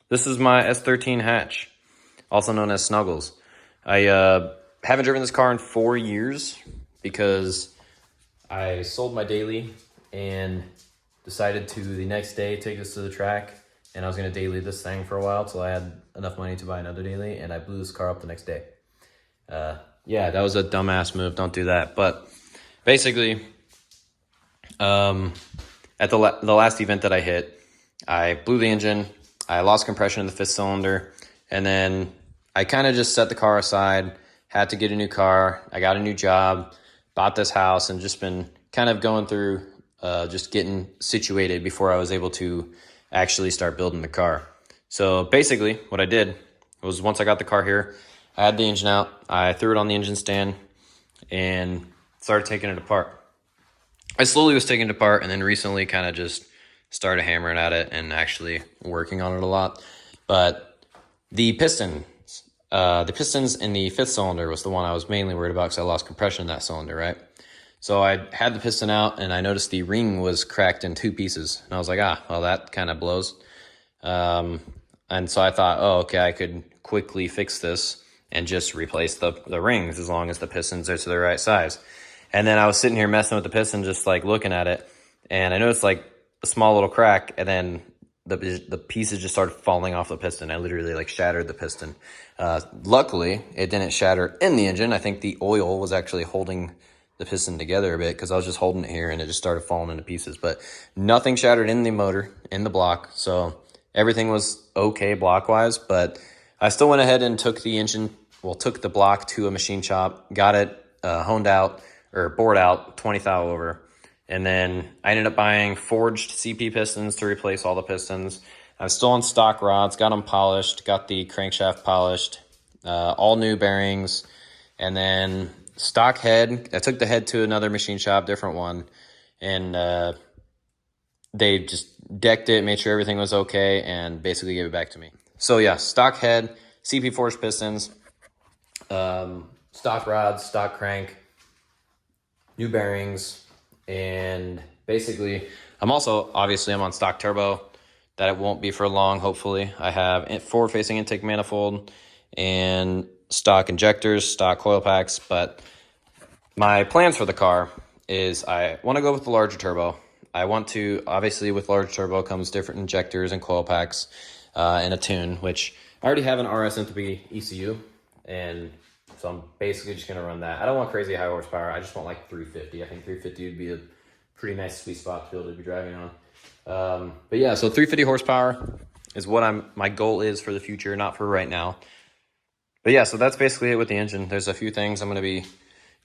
This is my S13 hatch, also known as Snuggles. I haven't driven this car in 4 years because I sold my daily and decided to the next day take this to the track, and I was going to daily this thing for a while till I had enough money to buy another daily, and I blew this car up the next day. Yeah, that was a dumbass move. Don't do that. But basically, at the last event that I hit, I blew the engine. I lost compression in the fifth cylinder, and then I kind of just set the car aside, had to get a new car. I got a new job, bought this house, and just been kind of going through just getting situated before I was able to actually start building the car. So basically what I did was, once I got the car here, I had the engine out, I threw it on the engine stand and started taking it apart. I slowly was taking it apart, and then recently kind of just started hammering at it and actually working on it a lot. But the pistons in the fifth cylinder was the one I was mainly worried about because I lost compression in that cylinder, right? So I had the piston out, and I noticed the ring was cracked in two pieces. And I was like, well, that kind of blows. And so I thought, oh, okay, I could quickly fix this and just replace the rings as long as the pistons are to the right size. And then I was sitting here messing with the piston, just like looking at it, and I noticed like a small little crack, and then the pieces just started falling off the piston. I literally like shattered the piston. Luckily, it didn't shatter in the engine. I think the oil was actually holding the piston together a bit, because I was just holding it here and it just started falling into pieces. But nothing shattered in the motor, in the block, so everything was okay block-wise. But I still went ahead and took the block to a machine shop, got it honed out, or bored out, 20 thou over. And then I ended up buying forged CP pistons to replace all the pistons. I was still on stock rods, got them polished, got the crankshaft polished, all new bearings, and then stock head. I took the head to another machine shop, different one, and they just decked it, made sure everything was okay, and basically gave it back to me. So yeah, stock head, CP forged pistons, stock rods, stock crank, new bearings, and basically I'm on stock turbo. That it won't be for long, hopefully. I have forward-facing intake manifold and stock injectors, stock coil packs, but my plans for the car is I want to go with the larger turbo. I want to, obviously with large turbo comes different injectors and coil packs and a tune, which I already have an RS Enthalpy ECU, and so I'm basically just going to run that. I don't want crazy high horsepower. I just want like 350. I think 350 would be a pretty nice sweet spot to be able to be driving on. But yeah, so 350 horsepower is what my goal is for the future, not for right now. But yeah, so that's basically it with the engine. There's a few things I'm going to be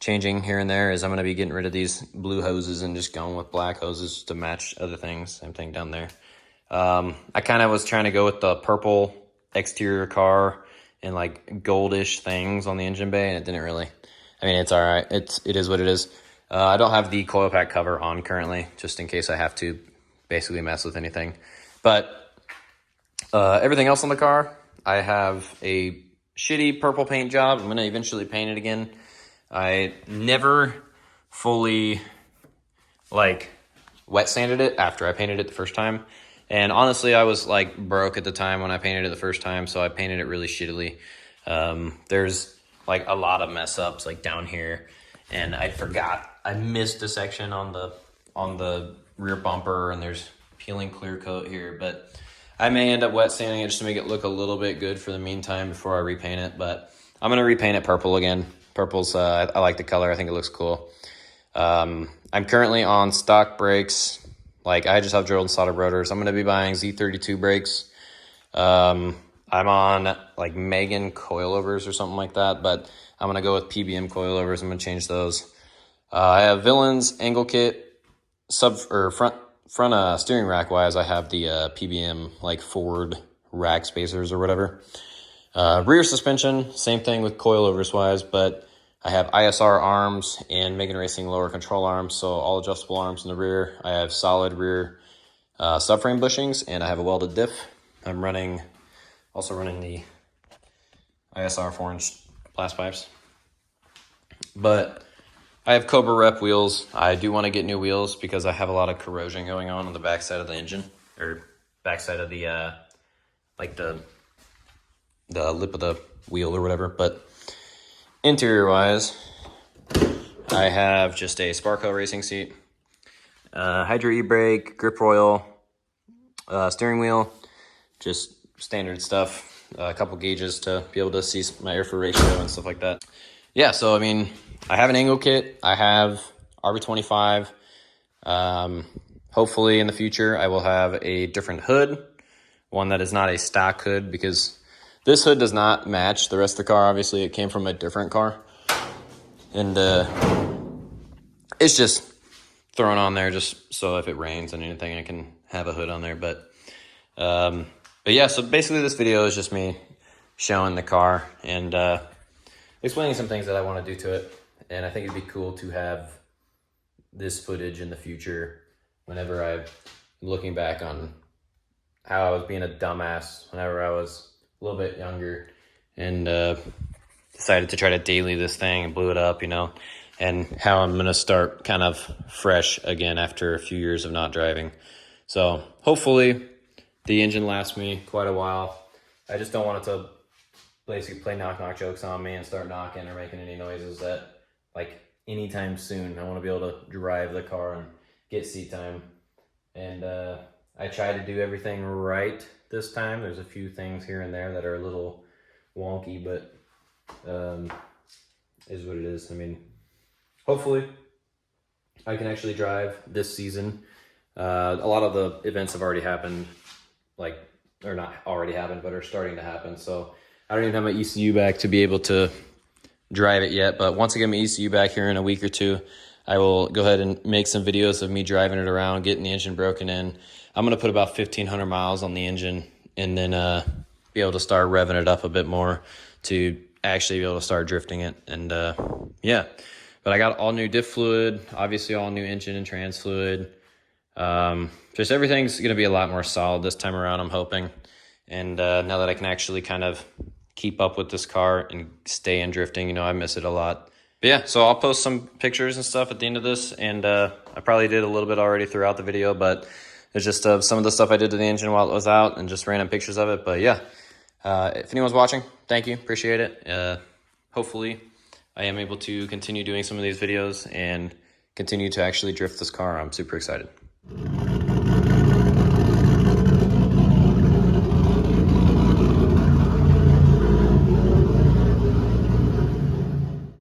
changing here and there. I'm going to be getting rid of these blue hoses and just going with black hoses to match other things. Same thing down there. I kind of was trying to go with the purple exterior car and like goldish things on the engine bay, and it didn't really. I mean, it's all right. It is what it is. I don't have the coil pack cover on currently, just in case I have to basically mess with anything. But everything else on the car, I have a shitty purple paint job. I'm going to eventually paint it again. I never fully like wet sanded it after I painted it the first time. And honestly, I was like broke at the time when I painted it the first time, so I painted it really shittily. There's like a lot of mess ups like down here, and I missed a section on the rear bumper, and there's peeling clear coat here, but I may end up wet sanding it just to make it look a little bit good for the meantime before I repaint it. But I'm going to repaint it purple again. Purple's, I like the color. I think it looks cool. I'm currently on stock brakes. Like, I just have drilled and soldered rotors. I'm going to be buying Z32 brakes. I'm on like Megan coilovers or something like that, but I'm going to go with PBM coilovers. I'm going to change those. I have Villains angle kit, front steering rack wise. I have the PBM like Ford rack spacers or whatever. Rear suspension, same thing with coilovers wise, but I have ISR arms and Megan Racing lower control arms, so all adjustable arms in the rear. I have solid rear subframe bushings, and I have a welded diff. I'm also running the ISR 4-inch blast pipes. But I have Cobra Rep wheels. I do want to get new wheels because I have a lot of corrosion going on the backside of the engine, or backside of the like the lip of the wheel or whatever. But interior wise, I have just a Sparco racing seat, Hydro e-brake, grip royal, steering wheel, just standard stuff. A couple gauges to be able to see my airflow ratio and stuff like that. Yeah, so I mean, I have an angle kit. I have RB25. Hopefully in the future, I will have a different hood, one that is not a stock hood, because this hood does not match the rest of the car. Obviously, it came from a different car, and it's just thrown on there just so if it rains and anything, I can have a hood on there. But yeah, so basically this video is just me showing the car and explaining some things that I want to do to it. And I think it'd be cool to have this footage in the future whenever I'm looking back on how I was being a dumbass whenever I was a little bit younger and decided to try to daily this thing and blew it up, you know, and how I'm going to start kind of fresh again after a few years of not driving. So hopefully the engine lasts me quite a while. I just don't want it to basically play knock-knock jokes on me and start knocking or making any noises that, like, anytime soon. I want to be able to drive the car and get seat time. And I try to do everything right this time. There's a few things here and there that are a little wonky, but is what it is. I mean, hopefully I can actually drive this season. A lot of the events have already happened, like, or not already happened, but are starting to happen. So I don't even have my ECU back to be able to drive it yet. But once I get my ECU back here in a week or two, I will go ahead and make some videos of me driving it around, getting the engine broken in. I'm going to put about 1,500 miles on the engine and then be able to start revving it up a bit more to actually be able to start drifting it. And yeah, but I got all new diff fluid, obviously all new engine and trans fluid. Just everything's going to be a lot more solid this time around, I'm hoping. And now that I can actually kind of keep up with this car and stay in drifting, you know, I miss it a lot. But yeah, so I'll post some pictures and stuff at the end of this. And I probably did a little bit already throughout the video, but it's just some of the stuff I did to the engine while it was out and just random pictures of it. But yeah, if anyone's watching, thank you. Appreciate it. Hopefully I am able to continue doing some of these videos and continue to actually drift this car. I'm super excited.